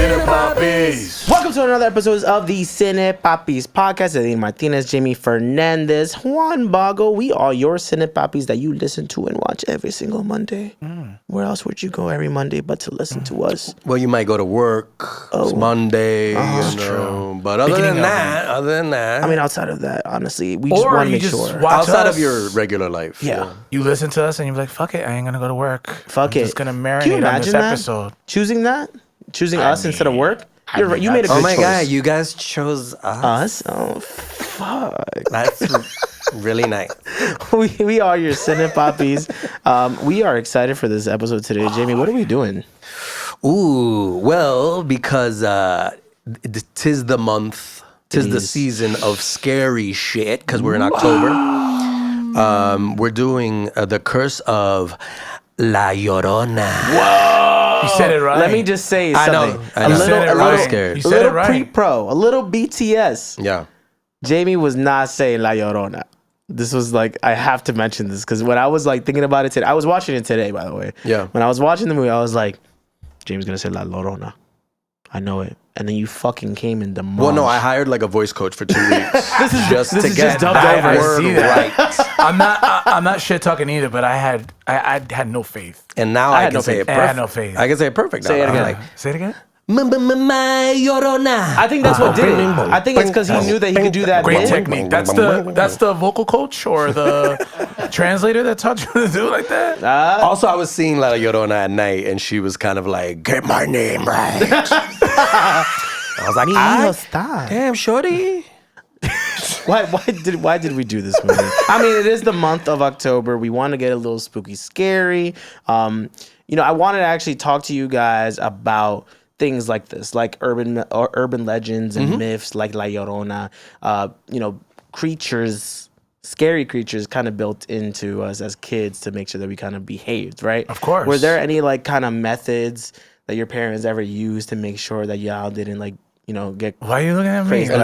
Cine Papis. Welcome to another episode of the Cine Papis Podcast. Eddin Martinez, Jaime Fernandez, Juan Bago. We are your Cine Papis that you listen to and watch every single Monday. Where else would you go every Monday but to listen to us? Well, you might go to work. It's Monday, you know. But other than that, I mean, outside of that, honestly, we just want to make sure. Outside of your regular life. Yeah. You listen to us and you're like, fuck it, I ain't gonna go to work. Fuck it. I'm just gonna marinate on this episode. Choosing us instead of work? You made a good choice. Oh my God, you guys chose us. Oh, fuck. That's really nice. We are your Cine Papis. We are excited for this episode today. Jamie, what are we doing? Ooh, well, because tis the month, tis the season of scary shit, because we're in October. We're doing the Curse of La Llorona. Whoa! You said it right. Let me just say something. I know. A little scared. You said it right. Pre-pro, a little BTS. Yeah. Jamie was not saying La Llorona. This was like, I have to mention this because when I was like thinking about it today, I was watching it today, by the way. Yeah. When I was watching the movie, I was like, Jamie's gonna say La Llorona. I know it. And then you fucking came in demolished. Well, no, I hired like a voice coach for 2 weeks this is just dubbed that over. word right. I'm not shit talking either, but I had no faith. And now I can say it I perfect. had no faith. I can say it perfect now. Say it again. Like, Say it again. My Llorona. I think that's what did it. I think it's because he knew that he could do that. Great bit. technique. That's the vocal coach or the translator that taught you to do it like that. Also, I was seeing La Llorona at night, and she was kind of like, "Get my name right." I was like, stop. Damn, shorty. Why did we do this movie? I mean, it is the month of October. We want to get a little spooky, scary. I wanted to actually talk to you guys about things like this, like urban legends and myths, like La Llorona. Creatures, scary creatures, kind of built into us as kids to make sure that we kind of behaved, right? Of course. Were there any like kind of methods that your parents ever used to make sure that y'all didn't get Why are you looking at me? crazy?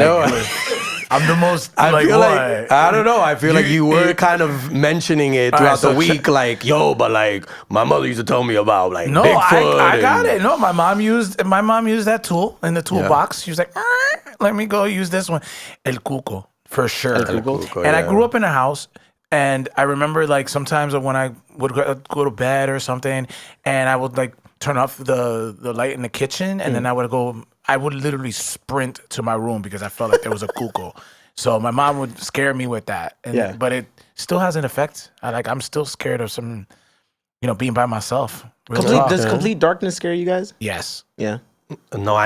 I'm the most. I feel what? like I don't know. I feel like you were kind of mentioning it throughout the week, like, yo, but like my mother used to tell me about like No, Bigfoot. I got it. No, my mom used that tool in the toolbox. She was like, let me go use this one. El Cuco, for sure. El Cuco, and I grew up in a house, and I remember like sometimes when I would go to bed or something, and I would like turn off the light in the kitchen, and then I would literally sprint to my room because I felt like there was a cuco. So my mom would scare me with that. But it still has an effect. I'm still scared of some, being by myself. Does complete darkness scare you guys? Yes. Yeah. No,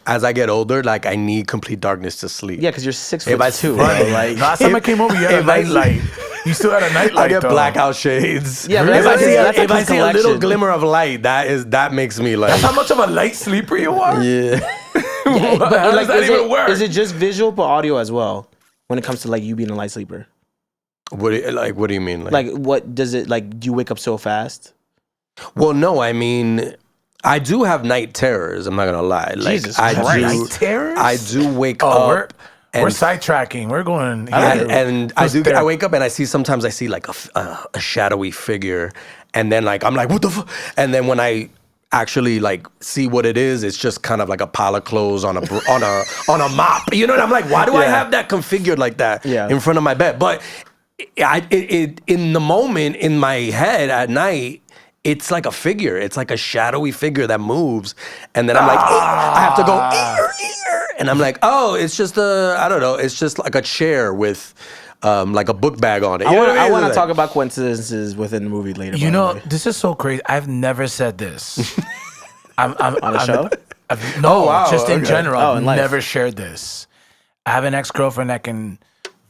as I get older, like I need complete darkness to sleep. Yeah, because you're 6'2". Last time I came over, you had a nightlight. You still had a nightlight. I get blackout shades. Yeah, but if I see a little glimmer of light, that makes me like. That's how much of a light sleeper you are? Yeah. How does that even work? Is it just visual but audio as well when it comes to like you being a light sleeper? What do you mean? Like what does it like? Do you wake up so fast? Well, no, I mean, I do have night terrors. I'm not gonna lie. Like Jesus Christ. Night terrors? I do wake up. We're sidetracking. We're going. I wake up and sometimes I see like a shadowy figure, and then like I'm like, what the fuck? And then when I actually like see what it is, it's just kind of like a pile of clothes on a mop. You know, and I'm like, why do I have that configured like that in front of my bed? But it in the moment in my head at night, it's like a figure. It's like a shadowy figure that moves. And then I'm like, I have to go, ear. And I'm like, oh, it's just I don't know. It's just like a chair with like a book bag on it. I want to talk about coincidences within the movie later. This is so crazy. I've never said this. I'm on a show? Just in general. I've in life. never shared this. I have an ex-girlfriend that can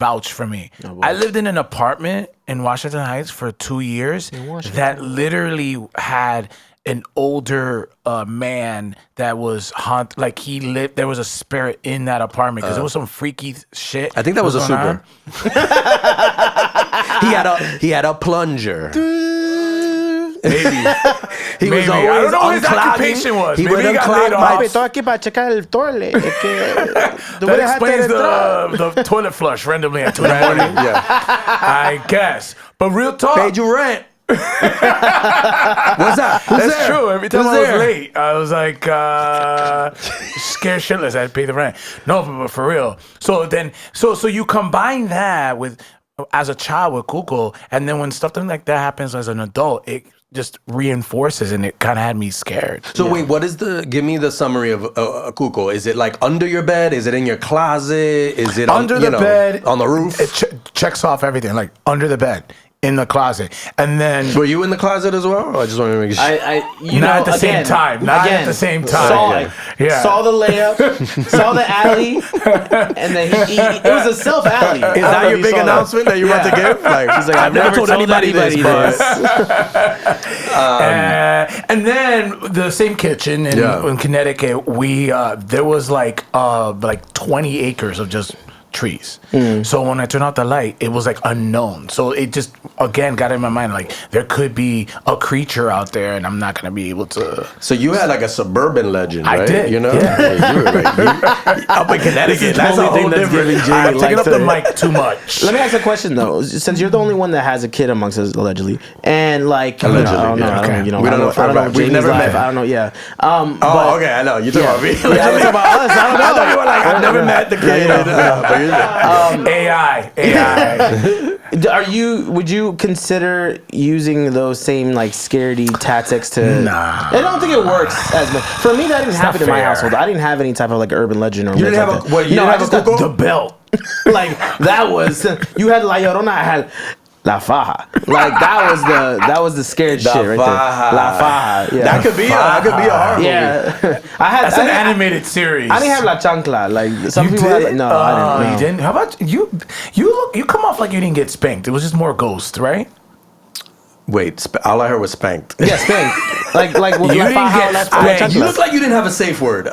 vouch for me. I lived in an apartment in Washington Heights for 2 years that literally had an older man that was there was a spirit in that apartment because there was some freaky shit. I think that was a super. he had a plunger. Maybe. He was always I don't know what his occupation was. He Maybe would he got laid off. Estoy aquí para checar el toilet. That explains the toilet flush randomly at 2 in the morning. Yeah. I guess. But real talk. Paid you rent. What's that? Who's That's there? true. Every time Who's I was there? late, I was like scared shitless. I had to pay the rent. No, but for real. So you combine that with as a child with Cuco, and then when something like that happens as an adult, it just reinforces, and it kind of had me scared. So wait, give me the summary of Cuco. Is it like under your bed? Is it in your closet? Is it Under the bed, on the roof? It checks off everything, like under the bed, in the closet, and then Were you in the closet as well? I just want to make sure. not at the same time. Not at the same time. Saw the layup, saw the alley, and then it was a self alley. Is that your big announcement that you're about to give? Like, He's like, I've never told anybody this. And then the same kitchen in Connecticut, we there was like 20 acres of just trees. So when I turned out the light, it was like unknown. So it just again got in my mind like there could be a creature out there, and I'm not gonna be able to. So you had like a suburban legend, right? I did. You know, Yeah. you were like, up in Connecticut. That's a whole different. I'm taking up the mic too much. Let me ask a question though. Since you're the only one that has a kid amongst us, allegedly, and like, Allegedly, I don't know, yeah. I don't, you know, We I don't know for a fact. We've Jamie's never life. met. I don't know. Yeah. Oh, okay, I know. You're talking about me. Yeah, I was talking about us. I don't know. I thought you were like, I've never met the kid. AI. Would you consider using those same like scaredy tactics to? Nah. I don't think it works as much. For me, that didn't happen in my fair. household. I didn't have any type of like urban legend or. You didn't have a what? You No, I didn't just have a got Cuco? the belt. Like that was you had La Llorona. I had La Faja. Like that was the scared shit right there. La Faja. Yeah. That could be a horror movie. Yeah. That's an animated series. I didn't have La Chancla. Like some people had. Like, no, I didn't. No. You didn't. How about you? You come off like you didn't get spanked. It was just more ghost, right? Wait, all I heard was spanked. Yeah, spanked. Like with You La didn't Faja. get La spanked. Chancla. You look like you didn't have a safe word.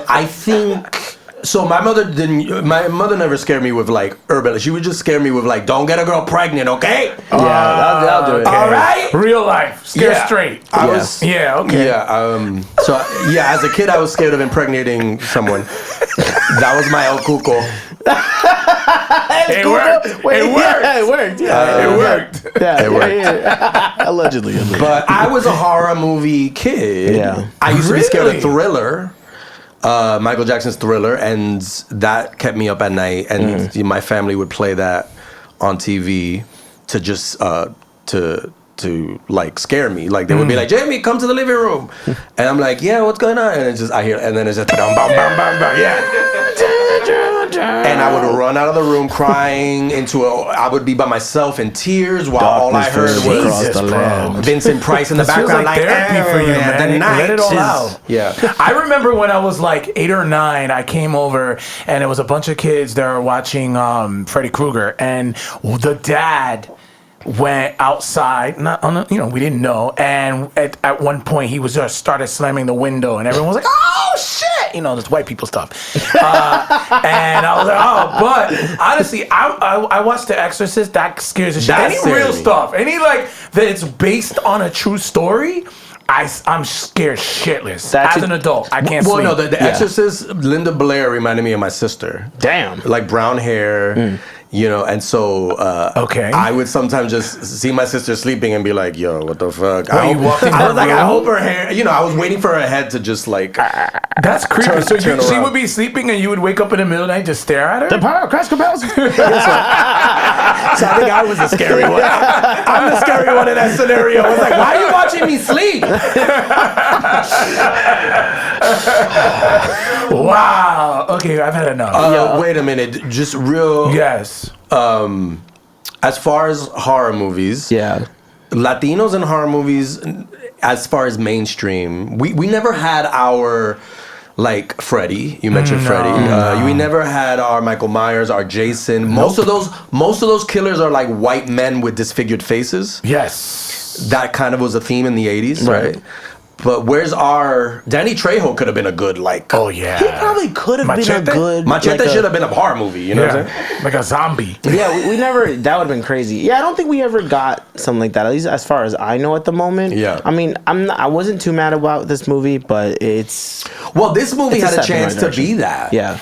I think. So my mother never scared me with like urban. She would just scare me with like, don't get a girl pregnant, okay? Yeah, I'll do it. All right. Real life. Scare straight. I was. Yeah, okay. Yeah. So yeah, as a kid, I was scared of impregnating someone. That was my El Cuco. It worked. It worked. Yeah, it worked. Yeah, It worked. Yeah, It worked. yeah. Allegedly. But I was a horror movie kid. Yeah. I used to be scared Really? of Thriller. Michael Jackson's Thriller, and that kept me up at night. And my family would play that on TV to just to like scare me. Like they would be like, Jamie, come to the living room, and I'm like, yeah, what's going on? And it's just I hear, and then it's just bam, bam, bam, bam, bam, yeah. And I would run out of the room crying I would be by myself in tears while all I heard Jesus, bro. was Vincent Price in the This feels background, like therapy for you, man. The night Let it all is- out. Yeah. I remember when I was like 8 or 9, I came over and it was a bunch of kids that were watching Freddy Krueger, and the dad went outside, we didn't know, and at one point he was just started slamming the window, and everyone was like, oh shit, this white people stuff. And I was like, oh, but honestly, I watched The Exorcist. That scares the shit. That Any scared real me. stuff, any like that it's based on a true story, I'm scared shitless. As an adult, I can't sleep. Well, no, the Exorcist, Linda Blair reminded me of my sister. Damn. Like brown hair, and so Okay. I would sometimes just see my sister sleeping and be like, yo, what the fuck? Well, you walked in I her was like, I room? hope her hair, I was waiting for her head to just like, That's creepy. Turn- So turn she around. would be sleeping and you would wake up in the middle of the night and just stare at her? The power of Christ compels. so I think I was the scary one. I'm the scary one in that scenario. I was like, why are you watching me sleep? Wow. Okay, I've had enough. Wait a minute, just real. Yes. As far as horror movies, Yeah. Latinos in horror movies, as far as mainstream, we never had our like Freddy. You mentioned Freddy. We never had our Michael Myers, our Jason. Most of those killers are like white men with disfigured faces. Yes. That kind of was a theme in the 80s, right? But where's our Danny Trejo could have been a good like. Oh yeah. He probably could have been a Machete? good. Machete like a- should have been a horror movie. You know what I'm saying? Like a zombie. Yeah, we never. That would have been crazy. Yeah, I don't think we ever got something like that. At least as far as I know at the moment. Yeah. I mean, I wasn't too mad about this movie, but it's. Well, this movie It's a had a step in the chance right to direction. be that. Yeah.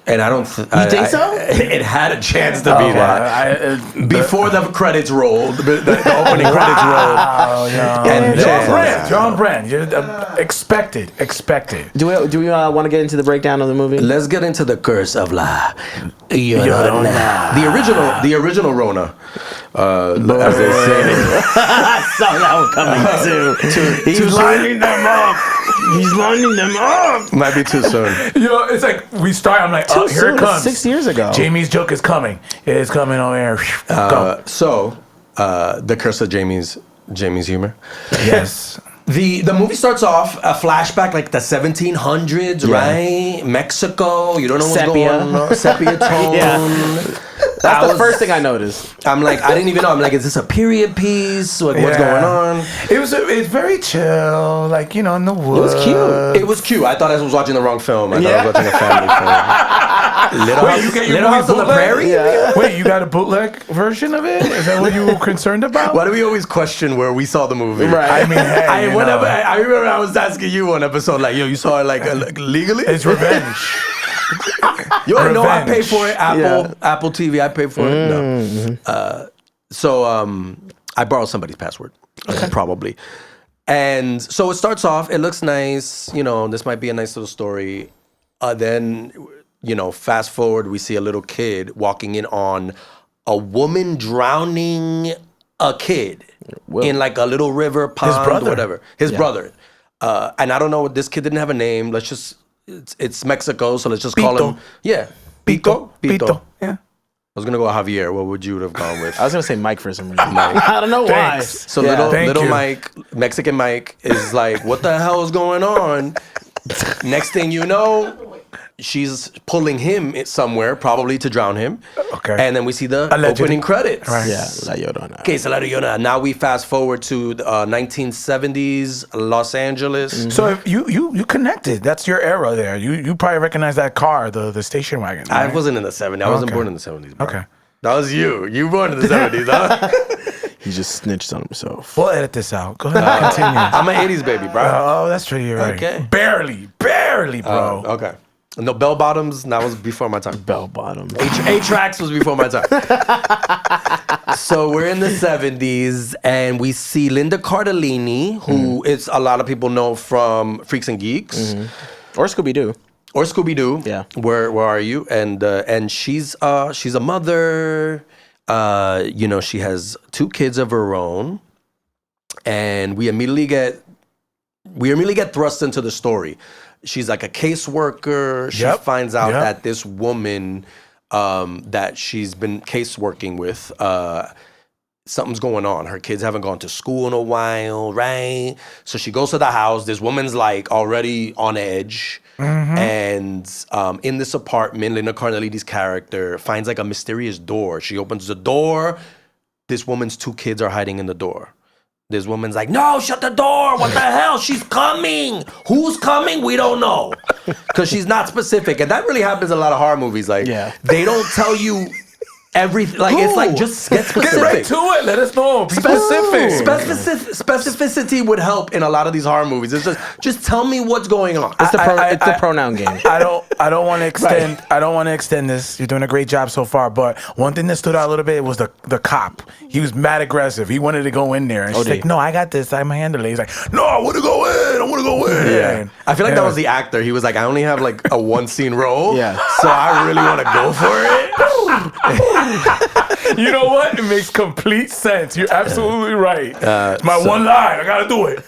And I don't. You think so? It had a chance to be that. Before the credits rolled, the opening credits rolled. Oh, yeah. And John Brand. Expected. Do we want to get into the breakdown of the movie? Let's get into the Curse of La Llorona. The original Rona. As they say. I saw that one coming too. He's lining them up. He's lining them up. Might be too soon. It's like we start. I'm like, Too here soon. it comes. 6 years ago. Jamie's joke is coming. It is coming on air. Go. The Curse of Jamie's humor. Yes. The movie starts off a flashback like the 1700s, right? Mexico. You don't know what's going on. Sepia tone. Yeah. That's the first thing I noticed. I'm like, I didn't even know. I'm like, is this a period piece? Like, what's going on? It's very chill, like, in the woods. It was cute. I thought I was watching the wrong film. I thought I was watching a family film. Little House on the Prairie? Yeah. Wait, you got a bootleg version of it? Is that what you were concerned about? Why do we always question where we saw the movie? Right. I mean, hey, I remember I was asking you one episode, like, yo, you saw it like legally? It's revenge. You already know I pay for it. Apple TV, I pay for it. No. So I borrowed somebody's password, probably. And so it starts off. It looks nice. This might be a nice little story. Then, fast forward, we see a little kid walking in on a woman drowning a kid in like a little river, pond, whatever. His brother. And I don't know. This kid didn't have a name. Let's just. It's Mexico, so let's just call him. Yeah. Pito. Yeah. I was going to go Javier. What would you have gone with? I was going to say Mike for some reason. I don't know why. So little Mike, Mexican Mike, is like, what the hell is going on? Next thing you know, she's pulling him somewhere, probably to drown him. Okay. And then we see the opening credits. Right. Yeah, La Llorona. Okay, so La Llorona. Now we fast forward to the 1970s Los Angeles. Mm-hmm. So if you connected. That's your era there. You probably recognize that car, the station wagon. Right? I wasn't in the 70s. I wasn't born in the 70s, bro. Okay. That was you. You born in the 70s, huh? He just snitched on himself. We'll edit this out. Go ahead. Continue. I'm an 80s baby, bro. Oh, that's true. You're right. Okay. Barely, bro. Okay. No, Bell Bottoms, that was before my time. Bell Bottoms. A-Tracks was before my time. So we're in the 70s, and we see Linda Cardellini, who is a lot of people know from Freaks and Geeks. Or Scooby-Doo. Or Scooby-Doo. Yeah. Where are you? And she's a mother. She has 2 kids of her own. And we immediately get thrust into the story. She's like a caseworker. She finds out that this woman that she's been caseworking with, something's going on. Her kids haven't gone to school in a while, right? So she goes to the house. This woman's like already on edge. Mm-hmm. And in this apartment, Linda Cardellini's character finds like a mysterious door. She opens the door. This woman's 2 kids are hiding in the door. This woman's like, no, shut the door. What the hell? She's coming. Who's coming? We don't know. Because she's not specific. And that really happens in a lot of horror movies. Like, they don't tell you everything. Like, it's like, just get specific. Get right to it. Let us know. Be specific. Specificity would help in a lot of these horror movies. It's just tell me what's going on. It's the pronoun game. I don't want to extend. I don't want to extend this. You're doing a great job so far. But one thing that stood out a little bit was the cop. He was mad aggressive. He wanted to go in there, and she's like, "No, I got this. I'm handling it." He's like, "No, I want to go in. I want to go in." Yeah. I feel like that was the actor. He was like, "I only have like a 1-scene role, so I really want to go for it." You know what? It makes complete sense. You're absolutely right. It's my one line. I gotta do it.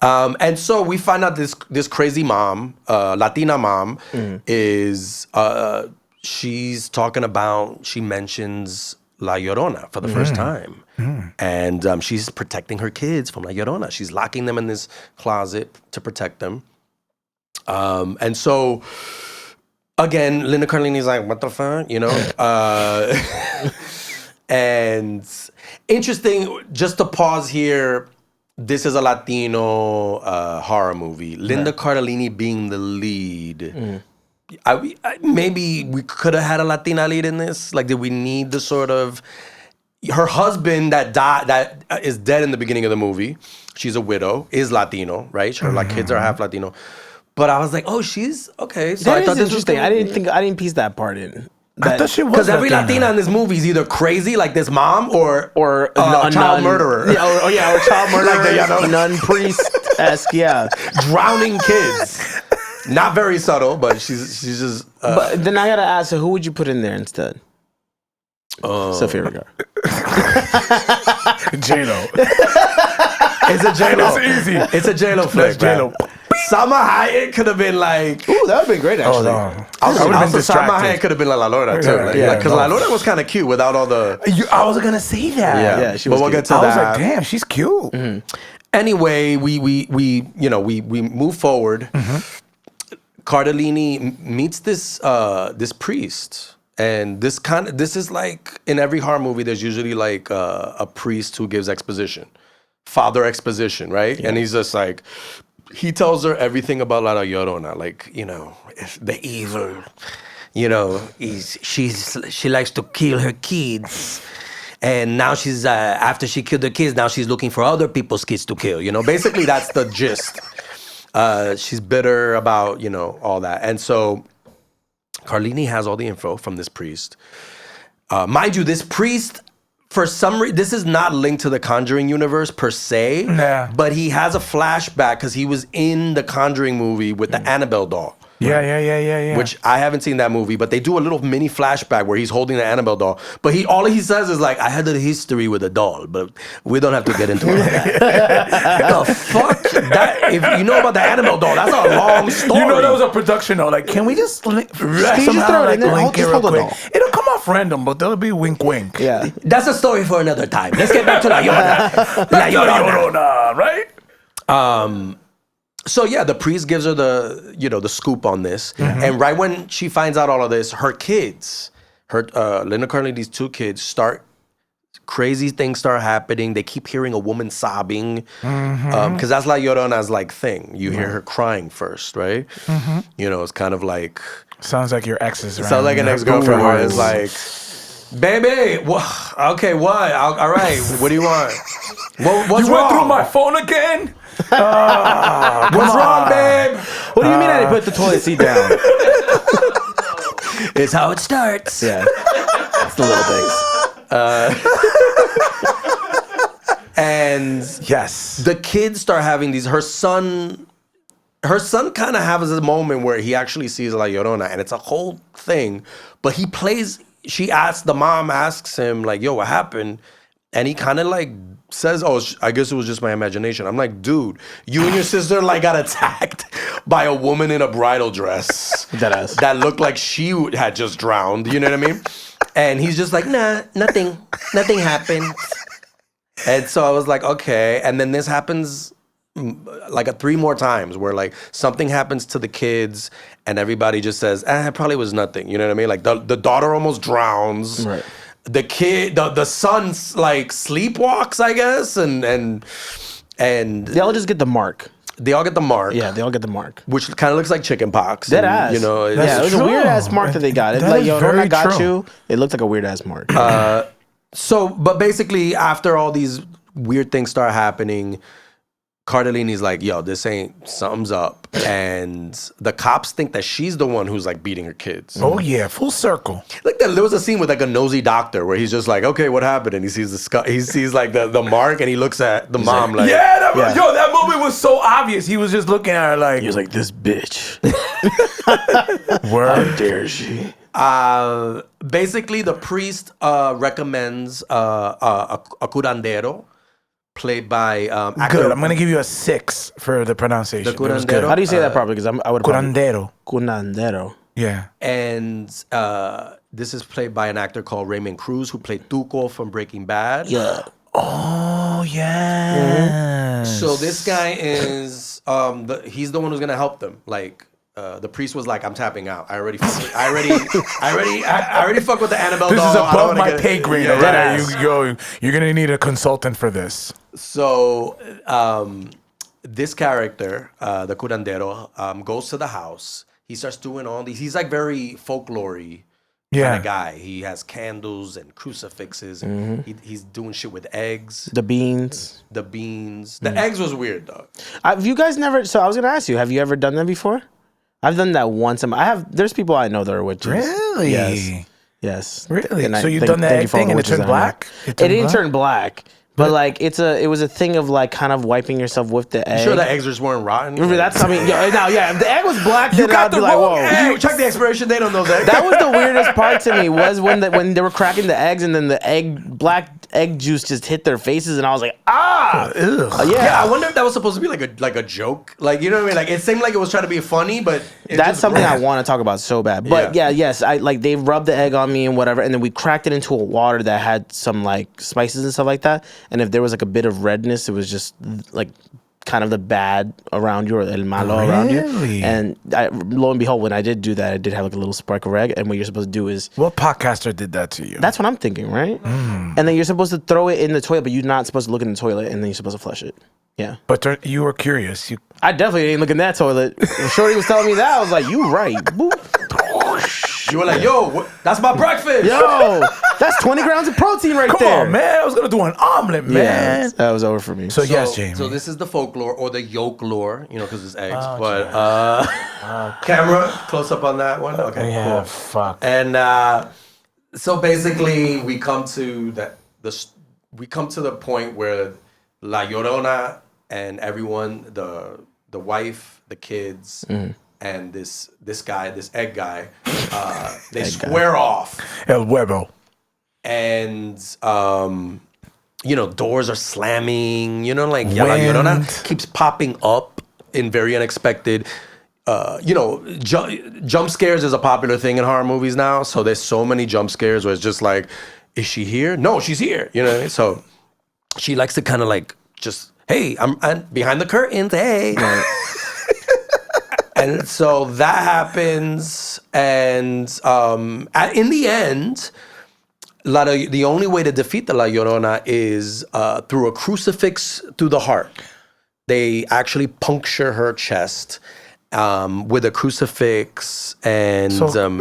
And so we find out this crazy mom, Latina mom, is she mentions La Llorona for the first time. And she's protecting her kids from La Llorona. She's locking them in this closet to protect them. And so, again, Linda Cardellini's like, what the fuck? And interesting, just to pause here, this is a Latino horror movie. Linda Cardellini being the lead. Maybe we could have had a Latina lead in this. Like, did we need the sort of... Her husband that is dead in the beginning of the movie, she's a widow, is Latino, right? Her kids are half Latino. But I was like, oh, she's okay. So That I is thought this was interesting. cool. I didn't piece that part in. I thought she was Because every Latina in this movie is either crazy like this mom or a child nun, murderer. Yeah, or child murderer, Like nun priest-esque, yeah. Drowning kids. Not very subtle, but she's just. But then I gotta ask, so who would you put in there instead? Sofia Vergara. J-Lo. It's a J-Lo. It's easy. It's a J-Lo flick. J-Lo. Salma Hayek could have been like. Ooh, that would have been great, actually. I would have been Also, Salma distracted. Hayek could have been like La Llorona too. Yeah, Because La Llorona was kind of cute without all the. I was gonna say that. Yeah, she but was we'll cute. get to I that. was like, damn, she's cute. Anyway, we move forward. Cardellini meets this priest, and this is like in every horror movie. There's usually like a priest who gives exposition, father exposition, right? Yeah. And he's just like, he tells her everything about La Llorona, like the evil, she likes to kill her kids. And now she's after she killed the kids, now she's looking for other people's kids to kill. Basically that's the gist. She's bitter about all that, and so Cardellini has all the info from this priest. Mind you, this priest, for some reason, this is not linked to the Conjuring universe per se. Nah. But he has a flashback because he was in the Conjuring movie with the Annabelle doll. Yeah. Which I haven't seen that movie, but they do a little mini flashback where he's holding the Annabelle doll. But all he says is like, I had a history with a doll, but we don't have to get into all that. The fuck? If you know about the Annabelle doll, that's a long story. That was a production though. Like, can we just Can you just throw it in there? link it Just real hold the quick? doll. It'll come off random, but there'll be wink wink. Yeah. That's a story for another time. Let's get back to La Llorona. La Llorona, right? So yeah, the priest gives her the scoop on this, and right when she finds out all of this, her kids, Linda Cardellini's two kids, crazy things start happening. They keep hearing a woman sobbing, because that's La Llorona's like thing. You hear her crying first, right? It's kind of like sounds like your ex's. Sounds like an ex-girlfriend where it's like, baby, okay, what? All right, what do you want? What's You wrong? went through my phone again? What's wrong, babe? What do you mean I didn't put the toilet seat down? It's how it starts. Yeah. It's the little things. And Yes. the kids start having these. Her son kind of has a moment where he actually sees La Llorona, and it's a whole thing. But the mom asks him like, "Yo, what happened?" And he kind of like says, "Oh, I guess it was just my imagination." I'm like, dude, you and your sister like got attacked by a woman in a bridal dress that looked like she had just drowned. You know what I mean? And he's just like, nah, nothing happened. And so I was like, okay. And then this happens like 3 more times where like something happens to the kids and everybody just says, it probably was nothing. You know what I mean? Like the daughter almost drowns. Right. The son like sleepwalks, I guess, and They all just get the mark. they all get the mark. Yeah, they all get the mark. Which kind of looks like chicken pox. Dead and, ass. It's- It was true. a weird ass mark that they got. It's That like, is yo, when I very got true. you, it looked like a weird ass mark. So, but basically, after all these weird things start happening, Cardellini's like, yo, something's up. And the cops think that she's the one who's like beating her kids. Oh yeah, full circle. Like there was a scene with like a nosy doctor where he's just like, okay, what happened? And he sees he sees like the mark, and he looks at the mom like, Yeah, that movie was so obvious. He was just looking at her like, He was like, this bitch. word. How dare she? basically the priest recommends a curandero played by actor. Good. I'm gonna give you a 6 for the pronunciation. The It was curandero. good. How do you say that properly? Because I would Curandero. Curandero. Yeah. And this is played by an actor called Raymond Cruz, who played Tuco from Breaking Bad. Yeah. Oh yeah. So this guy is he's the one who's gonna help them. Like the priest was like, "I'm tapping out. I already fuck with the Annabelle This doll. is I don't above wanna my get it." pay grade. Yeah, All right, deadass. you're gonna need a consultant for this. So this character, the curandero, goes to the house. He starts doing all these. He's like very folklore-y. kind of guy. He has candles and crucifixes. And he's doing shit with eggs. The beans. The eggs was weird though. Have you guys never? So I was gonna ask you, have you ever done that before? I've done that once. There's people I know that are witches. Really? Yes. Really? And so you've done that thing and it turned black? It didn't turn black. But like it was a thing of like kind of wiping yourself with the egg. You sure the eggs just weren't rotten? That's if the egg was black, then I'd be like, whoa. You check the expiration date on those eggs. That was the weirdest part to me was when they were cracking the eggs and then the black egg juice just hit their faces and I was like, Yeah, I wonder if that was supposed to be like a joke. Like, you know what I mean? Like it seemed like it was trying to be funny, but that's something I want to talk about so bad. But I like they rubbed the egg on me and whatever, and then we cracked it into a water that had some like spices and stuff like that. And if there was like a bit of redness, it was just like kind of the bad around you or el malo around you. And lo and behold, when I did do that, I did have like a little spark of egg. And what you're supposed to do is... What podcaster did that to you? That's what I'm thinking, right? And then you're supposed to throw it in the toilet, but you're not supposed to look in the toilet, and then you're supposed to flush it. Yeah. But you were curious. I definitely didn't look in that toilet. When Shorty was telling me that, I was like, you right. Boop. You were like, yo, that's my breakfast. Yo, that's 20 grams of protein right there. Come on, man. I was going to do an omelet, man. Yeah, that was over for me. So yes, Jamie. So this is the folklore or the yolk lore, because it's eggs. Camera, close up on that one. Okay, cool. Fuck. And so basically, we come to the point where La Llorona and everyone, the wife, the kids, and this egg guy, they square off. El huevo. And doors are slamming. La Llorona keeps popping up in very unexpected. Jump scares is a popular thing in horror movies now. So there's so many jump scares where it's just like, is she here? No, she's here. You know what I mean? So she likes to kind of like just, hey, I'm behind the curtains. Hey. And so that happens, and in the end, the only way to defeat the La Llorona is through a crucifix through the heart. They actually puncture her chest with a crucifix, and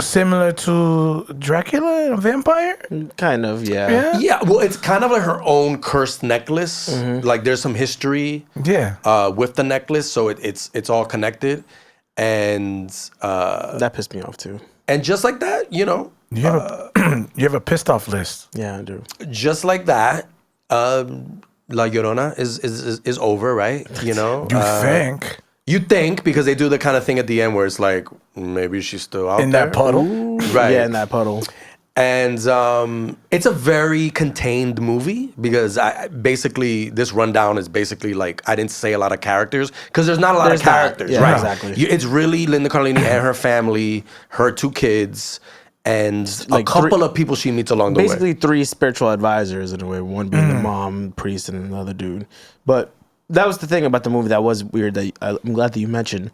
similar to Dracula, a vampire. Kind of, yeah. Yeah, well, it's kind of like her own cursed necklace. Like there's some history, with the necklace, so it's all connected. And that pissed me off too. And just like that, you have a pissed off list. Yeah, I do. Just like that, La Llorona is over, right? You think? You think, because they do the kind of thing at the end where it's like, maybe she's still out in there. that puddle. Ooh, right? Yeah, in that puddle. And it's a very contained movie because basically this rundown is basically like I didn't say a lot of characters because there's not a lot of characters, right? Exactly. It's really Linda Cardellini and her family, her 2 kids, and like a couple of people she meets along the way. Basically 3 spiritual advisors in a way, one being the mom, priest, and another dude. But that was the thing about the movie that was weird. That I'm glad that you mentioned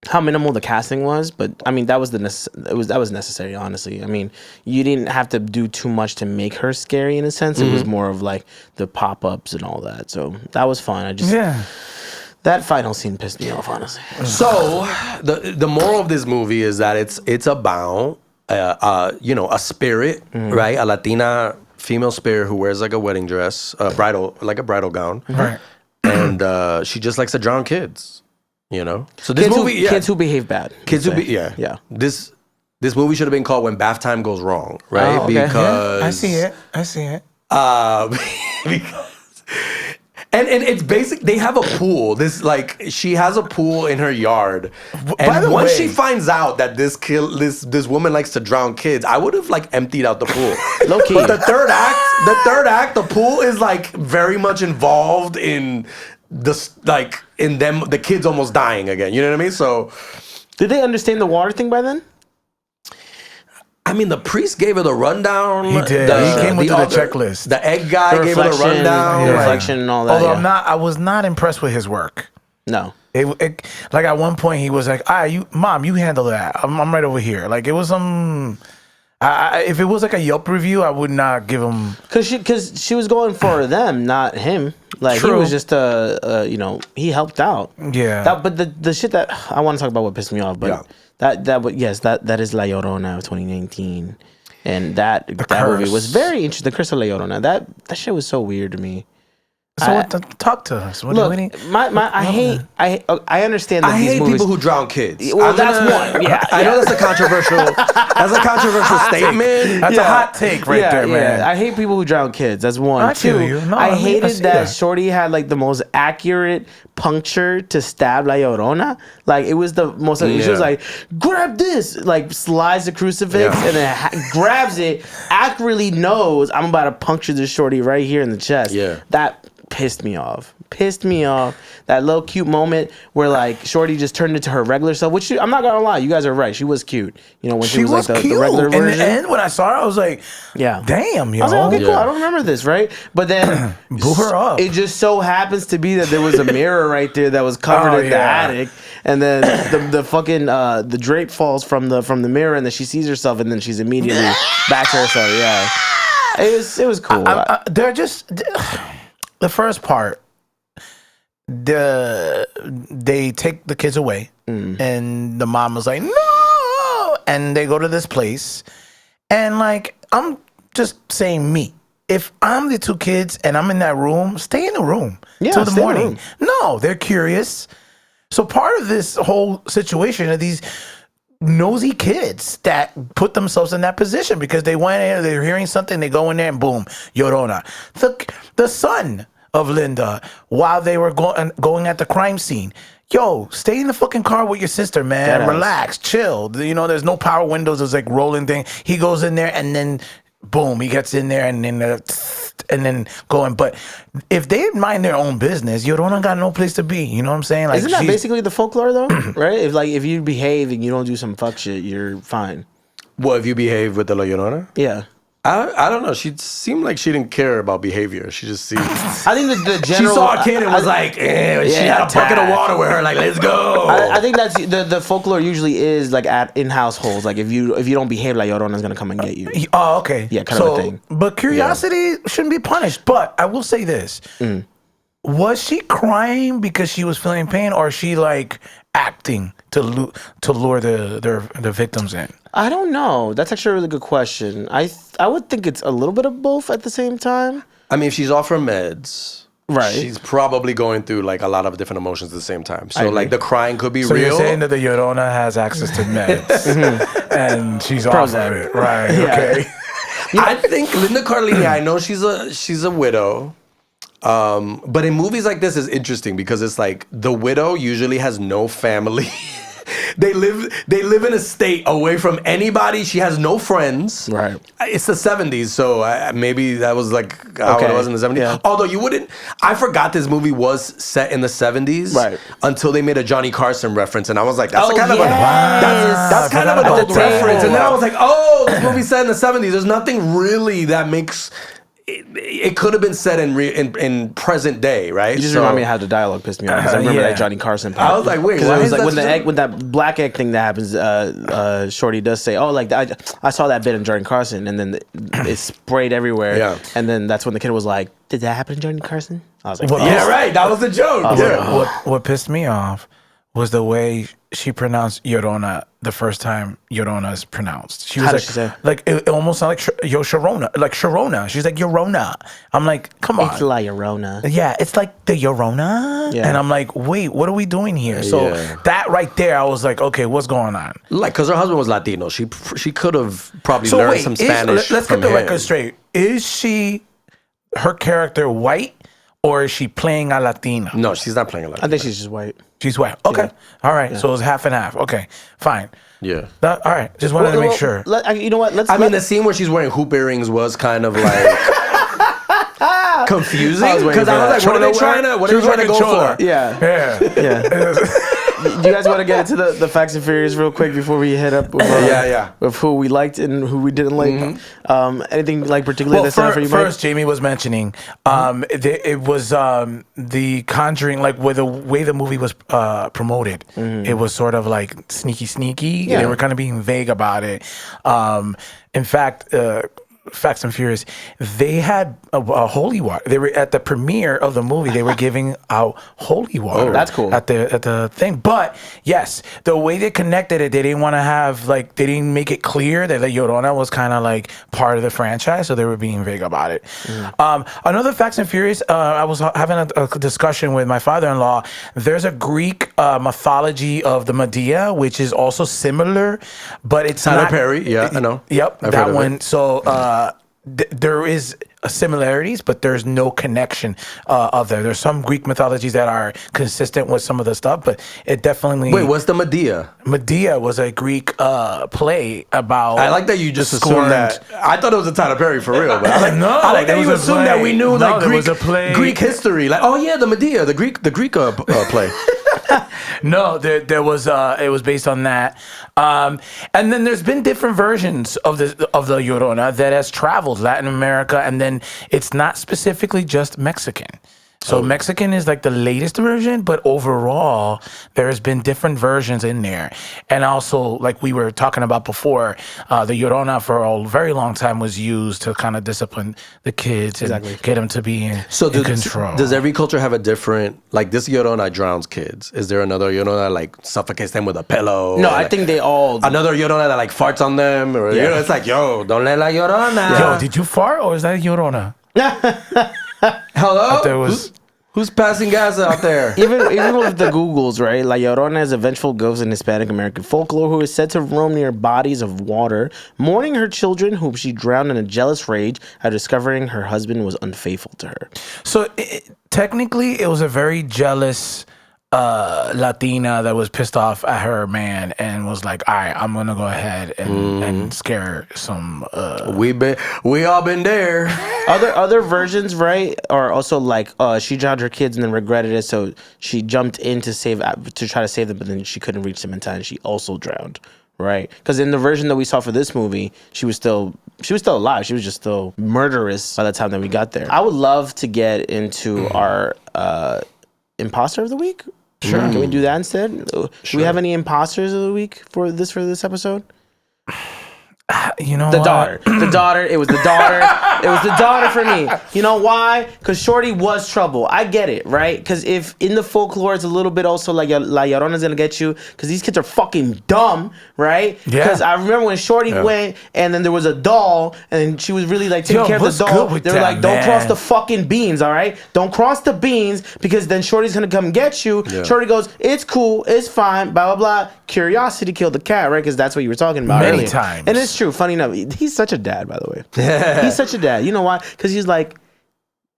how minimal the casting was, but I mean that was necessary, honestly. I mean, you didn't have to do too much to make her scary in a sense. It was more of like the pop-ups and all that. So that was fun. That final scene pissed me off, honestly. So the moral of this movie is that it's about a spirit, right? A Latina female spirit who wears like a wedding dress, a bridal gown, right? And she just likes to drown kids. So this kids who behave bad. Yeah. This movie should have been called When Bath Time Goes Wrong, right? Oh, okay. Because I see it. Because and it's basic. They have a pool. She has a pool in her yard, and once she finds out that this woman likes to drown kids, I would have emptied out the pool. Low key. But the third act, the pool is very much involved in the kids almost dying again. You know what I mean? So, did they understand the water thing by then? I mean, the priest gave her the rundown. He did. He came with the checklist. The egg guy gave her the rundown. The reflection and all that. Although I was not impressed with his work. No. It at one point he was like, Mom, you handle that. I'm right over here. Like it was some. If it was like a Yelp review, I would not give him. Because she was going for them, not him. Like, True. he was just he helped out. Yeah. But the shit that I want to talk about what pissed me off, but that is La Llorona of 2019, and that movie was very interesting. The Curse of La Llorona. That shit was so weird to me. So talk to us. What Look, do you need? I understand that I these hate movies, people who drown kids. Well, that's one. Yeah, I know that's a controversial statement. That's a hot take right there, man. I hate people who drown kids. That's one. I feel Two, you. No, I I hated see that that. Shorty had like the most accurate puncture to stab La Llorona. Like, it was the most. She was like, grab this, like slides the crucifix and then grabs it. Accurately knows I'm about to puncture this Shorty right here in the chest. Yeah. That pissed me off. That little cute moment where like Shorty just turned into her regular self, which I'm not gonna lie, you guys are right. She was cute. You know, when she was like the regular version. In the end, when I saw her, I was like, damn, yo. I was like, okay, cool. I don't remember this, right? But then blew her up. It just so happens to be that there was a mirror right there that was covered in the attic, and then the fucking the drape falls from the mirror, and then she sees herself, and then she's immediately back to herself. Yeah, it was cool. They're just the first part. They take the kids away, and the mom was like, no, and they go to this place, and like, I'm just saying, me, if I'm the two kids and I'm in that room, stay in the room till the morning. No, they're curious. So part of this whole situation are these nosy kids that put themselves in that position because they went in, they're hearing something, they go in there and boom, Llorona. The son of Linda, while they were going at the crime scene, yo, stay in the fucking car with your sister, man. Relax, chill. You know, there's no power windows. There's like rolling thing. He goes in there and then boom, he gets in there and then going. But if they mind their own business, Llorona got no place to be. You know what I'm saying? Like, isn't that basically the folklore though? Right? If you behave and you don't do some fuck shit, you're fine. Well, if you behave with the La Llorona? Yeah. I don't know. She seemed like she didn't care about behavior. She just seemed. I think the general. She saw a kid and was like, she had a bucket of water with her. Like, let's go. I think that's the folklore usually is like in households. Like if you don't behave, La Llorona's gonna come and get you. Oh, okay. Yeah, kind of a thing. But curiosity shouldn't be punished. But I will say this: was she crying because she was feeling pain, or is she like acting to lure the victims in? I don't know. That's actually a really good question. I would think it's a little bit of both at the same time. I mean, if she's off her meds, right, she's probably going through like a lot of different emotions at the same time. So like the crying could be real. So you're saying that the Llorona has access to meds and she's off of it, right? Yeah. Okay. I think Linda Cardellini, I know she's a widow. But in movies like this, it's interesting because it's like the widow usually has no family. They live in a state away from anybody. She has no friends. Right. It's the 70s, so maybe that was like how it was in the 70s. Yeah. Although you wouldn't, I forgot this movie was set in the 70s. Right. Until they made a Johnny Carson reference, and I was like, that's kind of that's kind of an old reference. And then I was like, oh, this movie's set in the 70s. There's nothing really that makes. It could have been said in present day, right? You just remind me how the dialogue pissed me off because I remember that Johnny Carson part. I was like, wait, because it was like when that black egg thing that happens, Shorty does say, "Oh, like I saw that bit in Johnny Carson," and then it sprayed everywhere. Yeah. And then that's when the kid was like, "Did that happen to Johnny Carson?" I was like, "Yeah, right. That was the joke." What pissed me off was the way she pronounced Llorona the first time Llorona is pronounced. She was How like, did she say? Like it almost sounded like Sharona, like Sharona. She's like Llorona. I'm like, come on, it's La Llorona. Yeah, it's like the Llorona. Yeah. And I'm like, wait, what are we doing here? So that right there, I was like, okay, what's going on? Like, because her husband was Latino, she could have probably learned some Spanish. Let's get the record straight. Is her character white? Or is she playing a Latina? No, she's not playing a Latina. I think she's just white. She's white. Okay. Yeah. All right. Yeah. So it's half and half. Okay. Fine. Yeah. All right. Just wanted to make sure. You know what? I mean, the scene where she's wearing hoop earrings was kind of like... confusing because I was like, what are they trying to go for? Yeah. Do you guys want to get into the facts and furious real quick before we head up with, with who we liked and who we didn't like? Anything like particularly that sounded for you, Mike? First, Jamie was mentioning it was the Conjuring, like with the way the movie was promoted. It was sort of like sneaky. Yeah. They were kind of being vague about it. In fact, Facts and Furious, they had a holy water. They were at the premiere of the movie. They were giving out holy water. Oh, that's cool. At the thing, but yes, the way they connected it, they didn't want to have they didn't make it clear that La Llorona was kind of like part of the franchise, so they were being vague about it. Another Facts and Furious, I was having a discussion with my father-in-law. There's a Greek mythology of the Medea, which is also similar, but it's Tyler not Perry, yeah, I know. Yep, I've that heard of one. it. So there is similarities, but there's no connection of there. There's some Greek mythologies that are consistent with some of the stuff, but it definitely. Wait, what's the Medea? Medea was a Greek play about. I like that you just assumed that. I thought it was a Tyler Perry for real, but I like that you assumed that we knew Greek history. Like, oh yeah, the Medea, the Greek play. No, there was it was based on that, and then there's been different versions of the Llorona that has traveled Latin America, and then it's not specifically just Mexican. So Mexican is like the latest version, but overall there's been different versions in there. And also, like we were talking about before, the Llorona for a very long time was used to kind of discipline the kids and get them to be in control. Does every culture have a different, like this Llorona drowns kids? Is there another Llorona that like suffocates them with a pillow? No, I think they all. Another Llorona that like farts on them? Or, you know, it's like, yo, don't let La Llorona. Yo, did you fart or is that a Llorona? Hello? Who's passing gas out there? Even with the Googles, right? La Llorona is a vengeful ghost in Hispanic American folklore who is said to roam near bodies of water, mourning her children whom she drowned in a jealous rage after discovering her husband was unfaithful to her. So technically, it was a very jealous Latina that was pissed off at her man and was like, all right, I'm gonna go ahead and scare some We all been there. Other versions, right, are also like she drowned her kids and then regretted it, so she jumped in to try to save them, but then she couldn't reach them in time. She also drowned, right? Because in the version that we saw for this movie, she was still alive. She was just still murderous by the time that we got there. I would love to get into our imposter of the week. Sure. Can we do that instead? Do we have any imposters of the week for this episode? You know, the daughter. It was the daughter. It was the daughter for me. You know why? Because Shorty was trouble. I get it, right? Because if in the folklore it's a little bit also like La Llorona's gonna get you, because these kids are fucking dumb, right? Yeah. Because I remember when Shorty went and then there was a doll and she was really like taking care of the doll. They were like, don't cross the fucking beans, all right? Don't cross the beans because then Shorty's gonna come get you. Yeah. Shorty goes, it's cool, it's fine, blah, blah, blah. Curiosity killed the cat, right? Because that's what you were talking about many earlier. times. And it's true. Funny enough, he's such a dad, by the way. He's such a dad. You know why? Because he's like,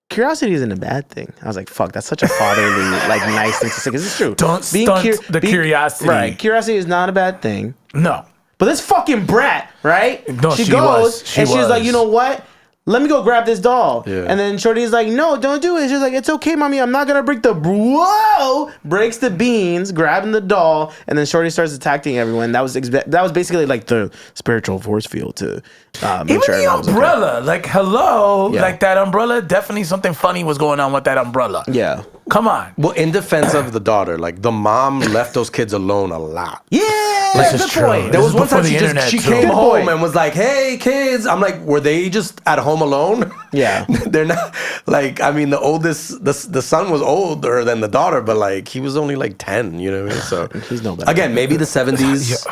curiosity isn't a bad thing. I was like, fuck, that's such a fatherly, like, nice thing to say. Because it's true. Don't stunt the curiosity. Right. Curiosity is not a bad thing. No. But this fucking brat, right? No, she goes and she's like, you know what? Let me go grab this doll. Yeah. And then Shorty's like, no, don't do it. She's like, it's okay, mommy. I'm not going to break the... Whoa! Breaks the beans, grabbing the doll. And then Shorty starts attacking everyone. That was basically like the spiritual force field to make even sure the umbrella. Okay. Like, hello. Yeah. Like, that umbrella, definitely something funny was going on with that umbrella. Yeah. Come on. Well, in defense of the daughter, like the mom left those kids alone a lot. Yeah. This is true. There This was is one time before she the came internet, home and was like, "Hey, kids." I'm like, were they just at home alone? Yeah. They're not like. I mean, the son was older than the daughter, but like he was only like 10. You know what I mean? So he's no better. Again, maybe the 70s.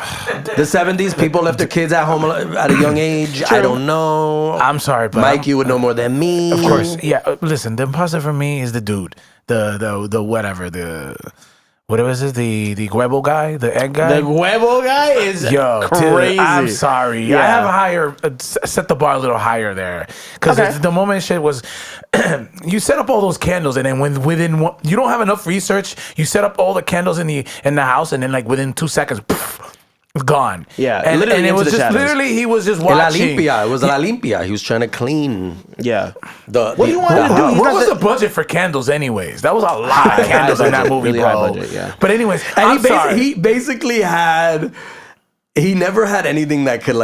The 70s, people left their kids at home at a young age. True. I don't know. I'm sorry, but Mike, you would know more than me. Of course, yeah. Listen, the imposter for me is the dude, the whatever, what was it? The huevo guy, the egg guy. The huevo guy is crazy. Dude, I'm sorry. Yeah. I have a higher set the bar a little higher there because the moment shit was, you set up all those candles and then you don't have enough research. You set up all the candles in the house and then like within 2 seconds. Poof, gone. Yeah, and literally it into was the just shadows. literally he was just La watching. Limpia. It was La Limpia. He was trying to clean Yeah. the. What do you want to do? What was the budget for candles, anyways? That was a lot of candles in that movie, really bro. high budget, yeah. But anyways, And sorry. he basically had. He never had anything that could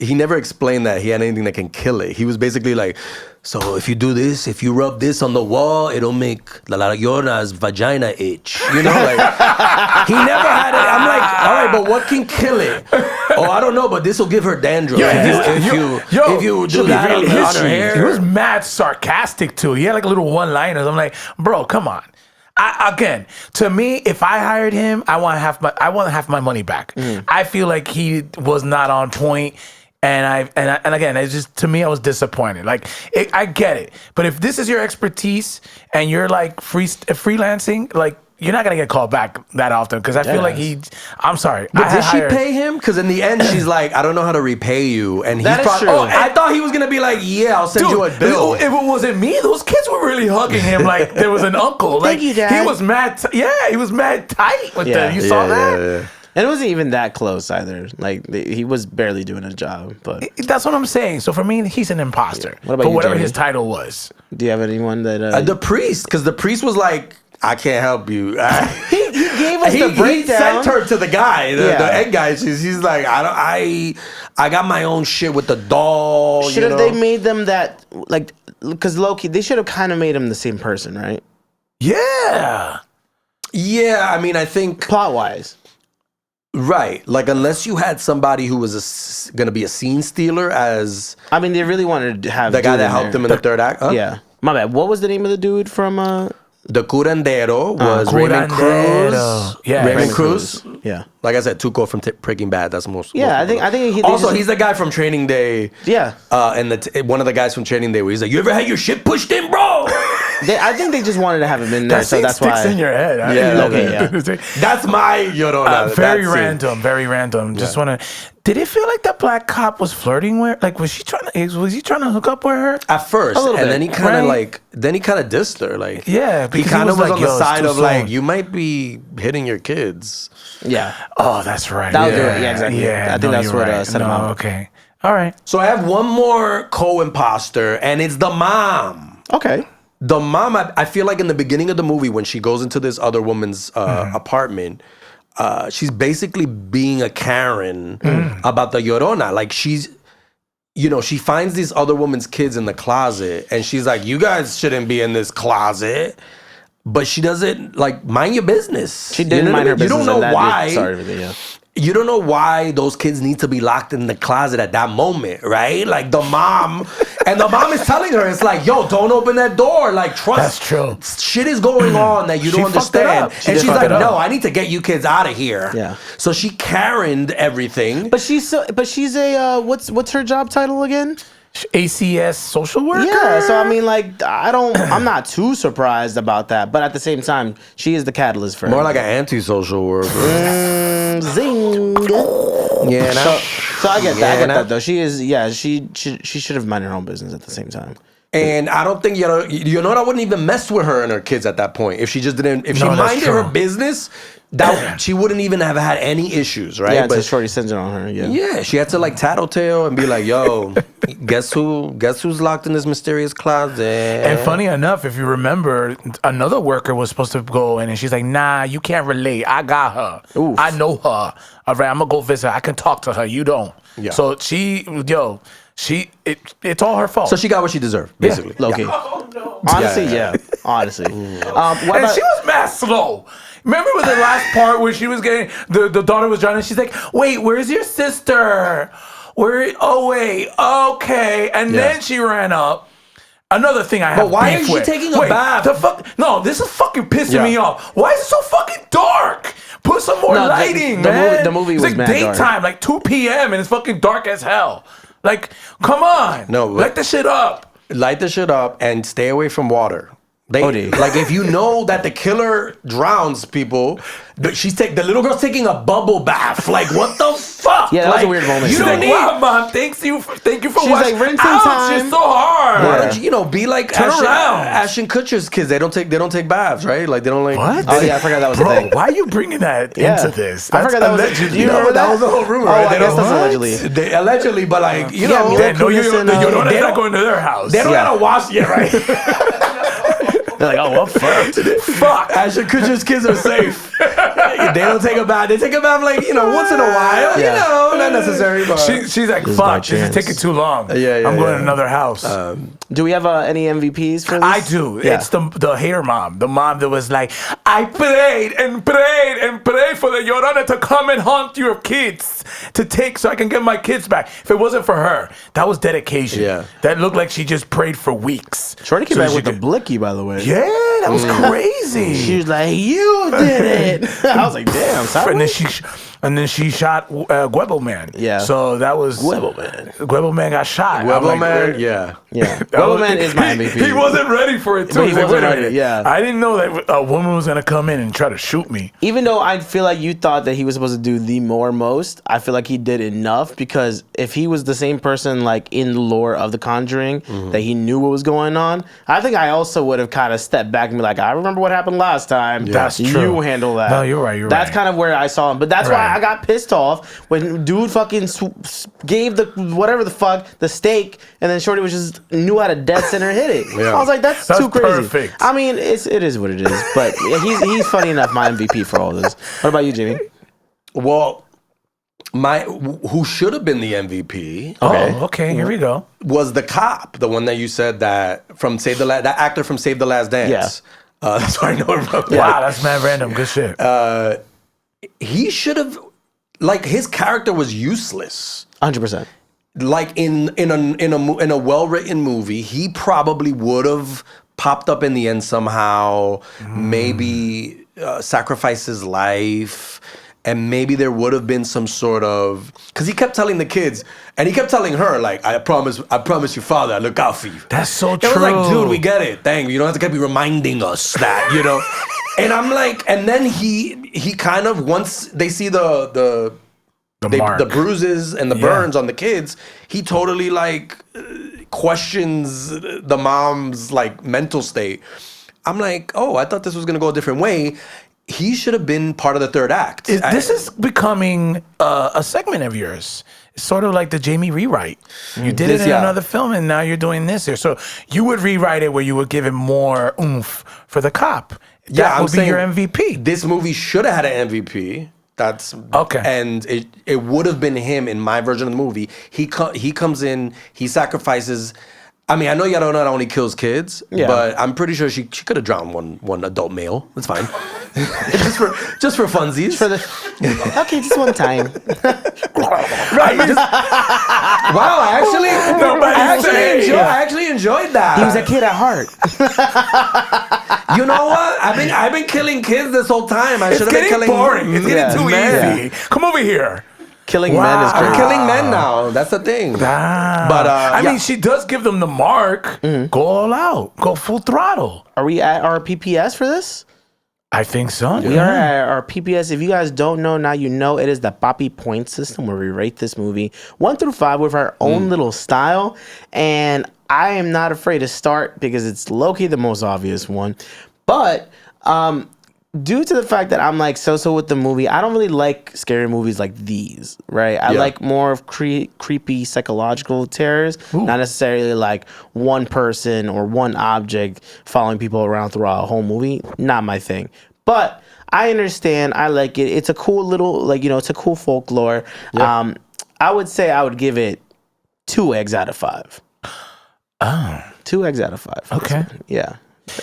he never explained that he had anything that can kill it. He was basically like, so if you do this, if you rub this on the wall, it'll make La Llorona's vagina itch. You know, like he never had it. I'm like, all right, but what can kill it? Oh, I don't know, but this will give her dandruff. If you do that on her hair. He was mad sarcastic too. He had like little one-liners. I'm like, bro, come on. Again, to me, if I hired him, I want half my money back. I feel like he was not on point, and again, it's just, to me, I was disappointed. Like, I get it, but if this is your expertise and you're like freelancing, like, you're not gonna get called back that often, because I feel like I'm sorry. But did she pay him? Because in the end, she's like, I don't know how to repay you, and he's That is probably. true. Oh, I thought he was gonna be like, yeah, I'll send you a bill. If it wasn't me, those kids were really hugging him like there was an uncle. Like, Thank you, Dad. he was mad. He was mad tight with them. You saw that? Yeah. And it wasn't even that close either. Like, he was barely doing a job. But That's what I'm saying. So for me, he's an imposter. What about for you, whatever Jamie? his title was. do you have anyone that... The priest, because the priest was like, I can't help you. he gave us the He breakdown. sent her to the guy, the Yeah. egg guy. He's like, I got my own shit with the doll. Should have they made them that, like, because Loki, they should have kind of made him the same person, right? Yeah. Yeah, I mean, I think Plot wise. right. Like, unless you had somebody who was gonna be a scene stealer as I mean, they really wanted to have the guy dude that in helped there. him in the third act. Huh? Yeah. My bad. What was the name of the dude from... The curandero was Raymond Curandero. Cruz. Yeah, Raymond Raymond Cruz. Yeah. Like I said, Tuco from Breaking Bad. That's most. Yeah, most I think he... Also, he's the guy from Training Day. Yeah. And one of the guys from Training Day where he's like, "You ever had your shit pushed in, bro?" I think they just wanted to have him in there, That so scene that's sticks why... in your head. Yeah, okay, yeah. That's my Llorona. Very That's it. random. Very random. Just wanna. Did it feel like that black cop was flirting with? Like, was he trying to hook up with her? At first, little and bit, then he kind of right? dissed her. Like, Yeah, he because kind of was like, on the "Yo, it's side too of like, soon." you might be hitting your kids. Yeah. Oh, that's right. That was it. Yeah, exactly. I think that's you're what right. set him up. Okay. All right. So I have one more co-imposter, and it's the mom. Okay. The mom, I feel like in the beginning of the movie when she goes into this other woman's apartment, she's basically being a Karen about the Llorona. Like she finds these other woman's kids in the closet and she's like, you guys shouldn't be in this closet. But she doesn't, like, mind your business. She didn't mind her business. You don't know why. Sorry for that, yeah. You don't know why those kids need to be locked in the closet at that moment, right? Like the mom is telling her, it's like, yo, don't open that door. Like, trust. That's true. Shit is going on that you don't fucked it understand. up. She And did she's fuck like, it up. no, I need to get you kids out of here. Yeah. So she Karen'd everything. But she's a what's her job title again? ACS social worker. Yeah, so I mean, like, I'm not too surprised about that, but at the same time, she is the catalyst for More like an antisocial worker. zing. Yeah, So I get that. I Yeah, get nah. that though. She is. Yeah, she should have minded her own business at the same time. And I don't think I wouldn't even mess with her and her kids at that point if she just didn't. If she No, that's minded her true. business, that she wouldn't even have had any issues, right? Yeah, until Shorty sends it on her. Yeah. Yeah, she had to like tattletale and be like, "Yo, guess who's locked in this mysterious closet?" And funny enough, if you remember, another worker was supposed to go in, and she's like, "Nah, you can't relate. I got her. Oof. I know her. All right, I'm gonna go visit her. I can talk to her. You don't." Yeah. So it's all her fault. So she got what she deserved, basically. Low-key. Honestly, yeah. Honestly. What and about, she was mad slow. Remember with the last part where she was getting the daughter was drowning? She's like, "Wait, where's your sister? Where? Oh wait, okay." And then she ran up. Another thing I have. But why beef is she with. taking a Wait, bath? The fuck? No, this is fucking pissing Yeah. me off. Why is it so fucking dark? Put some more No, lighting, the man. movie it's was like mad dark. daytime, like 2 p.m. and it's fucking dark as hell. Like, come on. No, light the shit up. Light the shit up and stay away from water. Like if you know that the killer drowns people, but the little girl's taking a bubble bath. Like what the fuck? Yeah, that was a weird moment. You don't need. Wow, Mom. Thank you for She's watching. like, rinsing time. It's so hard. Why don't you be like Turn around. Ashton Kutcher's kids? They don't take baths, right? Like they don't like. What? Oh yeah, I forgot that was the Bro, thing. why are you bringing that into this? I forgot that was. Do you remember that was the whole rumor? Oh, Right? I guess that's allegedly. They allegedly, but like Mila Kunis and, They're not going to their house. they don't gotta wash yet, right? They're like, oh, well, Fuck. Ashton Kutcher's kids are safe. They don't take a bath. They take a bath like once in a while. Yeah. Not necessary. But She's like, by fuck. This is chance. taking too long. Yeah, I'm going yeah. to another house. Do we have any MVPs for this? I do. Yeah. It's the hater mom. The mom that was like, I prayed and prayed and prayed for the Llorona to come and haunt your kids so I can get my kids back. If it wasn't for her, that was dedication. Yeah. That looked like she just prayed for weeks. Shorty came So back she with the could- blicky, by the way. Yeah, that was crazy. She was like, you did it. I was like, damn, sorry. And then she shot Guebo Man. Yeah. So that was Guebo Man. Guebo Man got shot. I'm Webber like, man, yeah. Yeah. Guebo Man is my MVP. He wasn't ready for it too. But he He's like, wasn't "Wait a ready, minute. yeah. I didn't know that a woman was gonna come in and try to shoot me. Even though I feel like you thought that he was supposed to do the most, I feel like he did enough, because if he was the same person like in the lore of The Conjuring, that he knew what was going on, I think I also would have kind of stepped back and be like, I remember what happened last time. That's You true. handle that. No, you're right, That's kind of where I saw him. But that's why Right. I got pissed off when dude fucking gave the whatever the fuck, the steak, and then Shorty was just knew how to dead center hit it. Yeah. I was like, that's too crazy. perfect. I mean, it is what it is. But he's funny enough, my MVP for all this. What about you, Jimmy? Well, who should have been the MVP Oh, okay. Here we go. was the cop, the one that you said that from that actor from Save the Last Dance. That's why I know him from. Wow, that's mad random. Good shit. He should have, like, his character was useless. 100%. Like in a well-written movie, he probably would have popped up in the end somehow, maybe sacrificed his life, and maybe there would have been some sort of, because he kept telling the kids, and he kept telling her, like, I promise you, Father, I look out for you. That's so It true. was like, dude, we get it. Thank you. You don't have to keep reminding us that, And I'm like, and then he kind of, once they see the bruises and the burns on the kids, he totally like questions the mom's like mental state. I'm like, oh, I thought this was gonna go a different way. He should have been part of the third act. This is becoming a segment of yours. It's sort of like the Jamie rewrite. You did it in another film, and now you're doing this here. So you would rewrite it where you would give it more oomph for the cop. That would be your MVP. This movie should have had an MVP. That's okay, and it would have been him in my version of the movie. He comes in, he sacrifices. I mean, I know Llorona only kills kids, but I'm pretty sure she could have drowned one adult male. That's fine, just for funsies. Okay, just one time. Right. Wow, I actually enjoyed that. He was a kid at heart. You know what? I've been killing kids this whole time. I should have been killing. Boring. It's getting too easy. Yeah. Come over here. Killing men is crazy. I'm killing men now. That's the thing. But I mean, she does give them the mark. Go all out. Go full throttle. Are we at our PPS for this? I think so. We are at our PPS. If you guys don't know, now you know. It is the Papi point system where we rate this movie 1 through 5 with our own little style. And I am not afraid to start because it's low-key the most obvious one. But due to the fact that I'm like so with the movie, I don't really like scary movies like these, right? I like more of creepy psychological terrors, not necessarily like one person or one object following people around throughout a whole movie. Not my thing. But I understand. I like it. It's a cool little, it's a cool folklore. Yeah. I would say I would give it 2 eggs out of 5. Oh. 2 eggs out of 5. Okay. Yeah.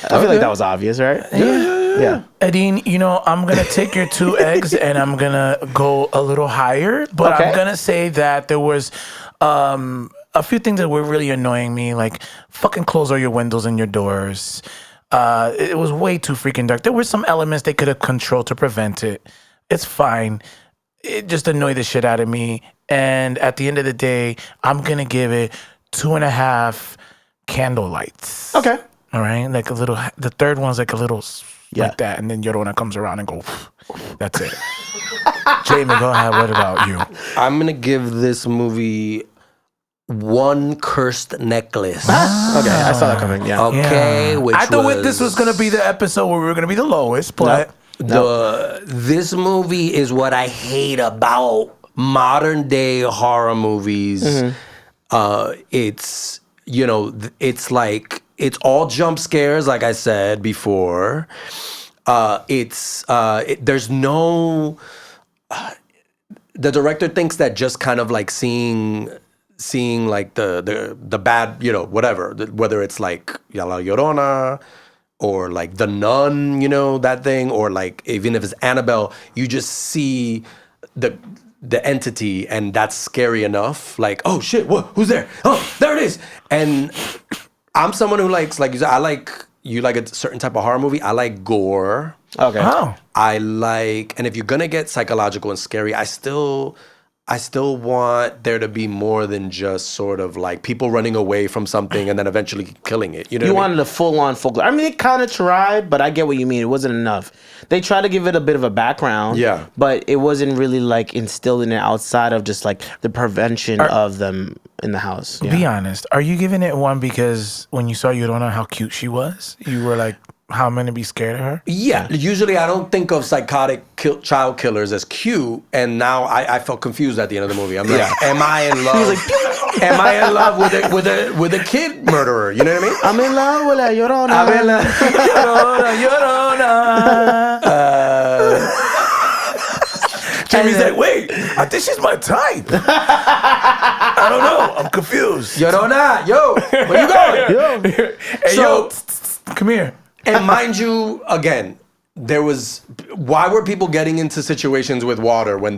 I feel like that was obvious, right? Yeah. Eddin, I'm going to take your 2 eggs and I'm going to go a little higher. But I'm going to say that there was a few things that were really annoying me, like fucking close all your windows and your doors. It was way too freaking dark. There were some elements they could have controlled to prevent it. It's fine. It just annoyed the shit out of me. And at the end of the day, I'm going to give it 2.5 candle lights. Okay. All right, like a little. The third one's like a little like that, and then Llorona comes around and go. That's it. Jamie, go ahead. What about you? I'm gonna give this movie one cursed necklace. Okay, I saw that coming. Yeah. Okay, Yeah. which I thought this was gonna be the episode where we were gonna be the lowest, but this movie is what I hate about modern day horror movies. It's it's like it's all jump scares, like I said before. There's no. The director thinks that just kind of like seeing like the bad, whatever, whether it's like La Llorona or like The Nun, that thing, or like even if it's Annabelle, you just see the entity and that's scary enough. Like, oh shit, who's there? Oh, there it is. And I'm someone who likes, like you said, you like a certain type of horror movie. I like gore. Okay. oh, I like, and if you're gonna get psychological and scary, I still want there to be more than just sort of like people running away from something and then eventually killing it. You know, You what I mean? wanted a full-on folklore. I mean, they kind of tried, but I get what you mean. It wasn't enough. They tried to give it a bit of a background. Yeah. But it wasn't really like instilled in it outside of just like the prevention of them in the house. be honest. Are you giving it one because when you saw Llorona how cute she was, you were like, how I'm gonna be scared of her? Yeah, usually I don't think of psychotic child killers as cute, and now I felt confused at the end of the movie. I'm like, am I in love? Am I in love with a kid murderer? You know what I mean? I'm in love with La Llorona. I'm in love. Llorona. Jimmy's like, wait, I think she's my type. I don't know. I'm confused. Llorona, yo, where you going? Yo, hey, So- come here. And mind you, again, why were people getting into situations with water when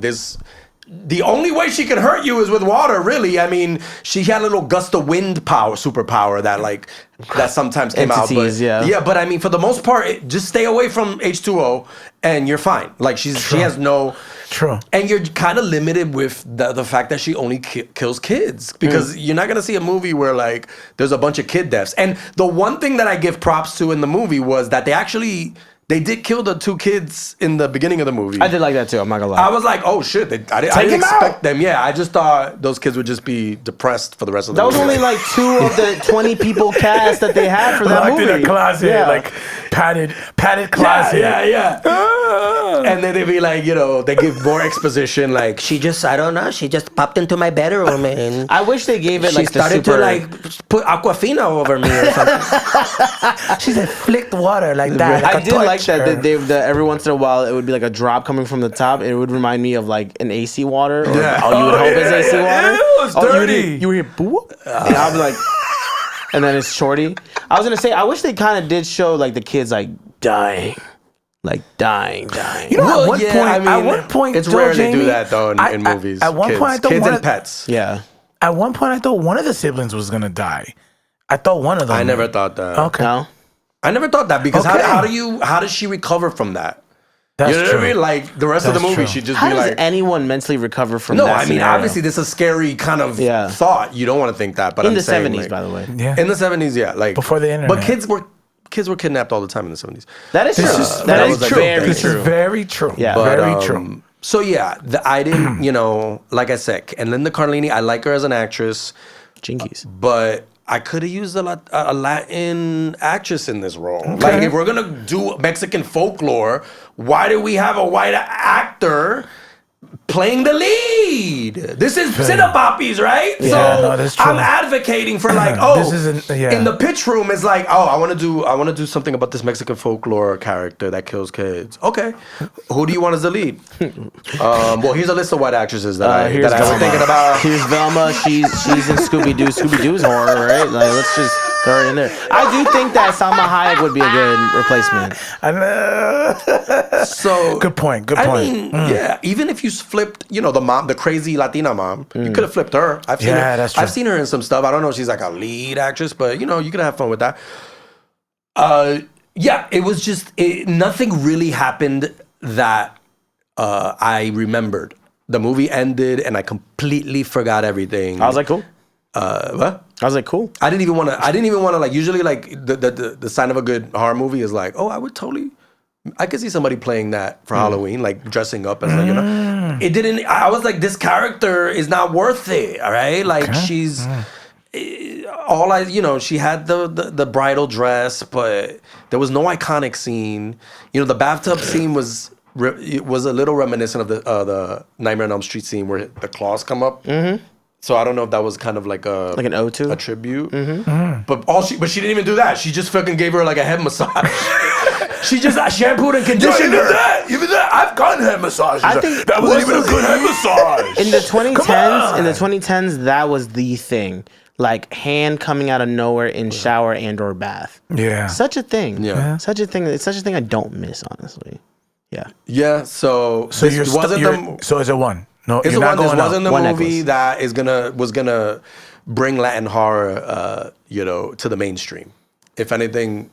the only way she can hurt you is with water, really? I mean, she had a little gust of wind superpower that sometimes came Entities, out. But, yeah. but I mean, for the most part, just stay away from H2O and you're fine. Like she has no... True. And you're kind of limited with the fact that she only kills kids because you're not going to see a movie where like there's a bunch of kid deaths. And the one thing that I give props to in the movie was that they did kill the two kids in the beginning of the movie. I did like that too. I'm not gonna lie. I was like, oh shit, I didn't expect them. Yeah, I just thought those kids would just be depressed for the rest of the movie. That was only like 2 of the 20 people cast that they had for that Locked movie. in a closet, Yeah. like padded closet. Yeah. And then they'd be like, they give more exposition. Like she just popped into my bedroom and I wish they gave it she like the started super... to like put Aquafina over me or something. She said flicked water like that. I like a did like that. torture. That every once in a while it would be like a drop coming from the top. It would remind me of like an AC water. Or Yeah. all you would hope is AC water. Ew, it's dirty. You would hear boop. And I'll be like, and then it's Shorty. I was gonna say, I wish they kind of did show like the kids like dying. Like dying. You know, at one point, it's though, rare they Jamie, do that though in movies. At one kids. point, I thought kids one and of, pets. Yeah. At one point, I thought one of the siblings was gonna die. I thought one of them. I never thought that. Okay, No. I never thought that because Okay. how does she recover from that? that's You know true. what I mean? Like the rest of the That's movie, true. she'd just How be does like, anyone mentally recover from no. that I mean, scenario? obviously, this is a scary kind of Yeah. thought. You don't want to think that, but in I'm the saying, 70s, like, by the way. Yeah. in the 70s, yeah, like Before the internet. But kids were kidnapped all the time in the 70s. That is true. This is That is like- very This true. is very true. Yeah. But, very true. So yeah, I didn't, like I said, and Linda Cardellini, I like her as an actress, Jinkies. but I could have used a Latin actress in this role. Like if we're gonna do Mexican folklore, why do we have a white actor playing the lead? This is Cine Papis, right? Yeah, so no, that's true. I'm advocating for like, This isn't- yeah. in the pitch room is like, I want to do something about this Mexican folklore character that kills kids. Okay, who do you want as the lead? Well, here's a list of white actresses that I was thinking about. Here's Velma. She's in Scooby Doo. Scooby Doo's horror, right? Like, let's just throw her in there. I do think that Salma Hayek would be a good replacement. I know. So Good point. I mean, yeah. Even if you flipped, the mom, the crazy Latina mom, you could have flipped her. I've seen her. Yeah, that's true. I've seen her in some stuff. I don't know if she's like a lead actress, but you could have fun with that. Yeah, it was just nothing really happened that I remembered. The movie ended, and I completely forgot everything. I was like, cool. What? I was like, cool. I didn't even want to like, usually like the sign of a good horror movie is like, oh, I could see somebody playing that for Halloween, like dressing up as like, you know. It didn't, I was like, this character is not worth it, all right? Like she's, she had the bridal dress, but there was no iconic scene. You know, the bathtub scene was a little reminiscent of the Nightmare on Elm Street scene where the claws come up. Mm-hmm. So I don't know if that was kind of like an ode to a tribute. Mm-hmm. But she didn't even do that. She just fucking gave her like a head massage. She just shampooed and conditioned her. Even that, I've gotten head massages. I think that wasn't even a good head massage. In the 2010s, that was the thing. Like hand coming out of nowhere in shower and or bath. Yeah. Such a thing. Yeah. Such a thing. It's such a thing I don't miss, honestly. Yeah. Yeah. So so is it one? No, it's you're not going. This wasn't the One movie necklace. that was gonna bring Latin horror, to the mainstream. If anything,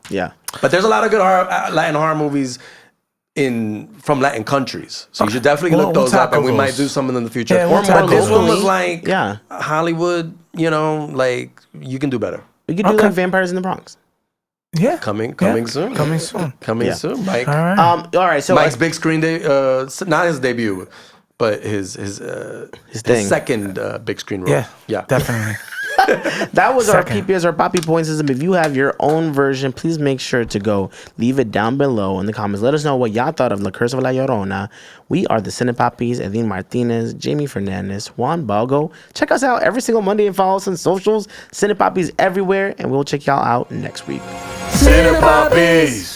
Yeah. But there's a lot of good Latin horror movies from Latin countries, so you should definitely look those up, and we might do some in the future. Yeah, but this one was like, yeah, Hollywood. You know, like you can do better. We could do like Vampires in the Bronx. Yeah, coming soon. Coming soon. Coming soon, Mike. All right. So Mike's big screen not his debut, but his second big screen role. Yeah, definitely. That was our PPS, our Poppy Point System. If you have your own version, please make sure to leave it down below in the comments. Let us know what y'all thought of the Curse of La Llorona. We are the Cine Papis, Eddin Martinez, Jaime Fernandez, Juan Bago. Check us out every single Monday and follow us on socials. Cine Papis everywhere, and we'll check y'all out next week. Cine Papis.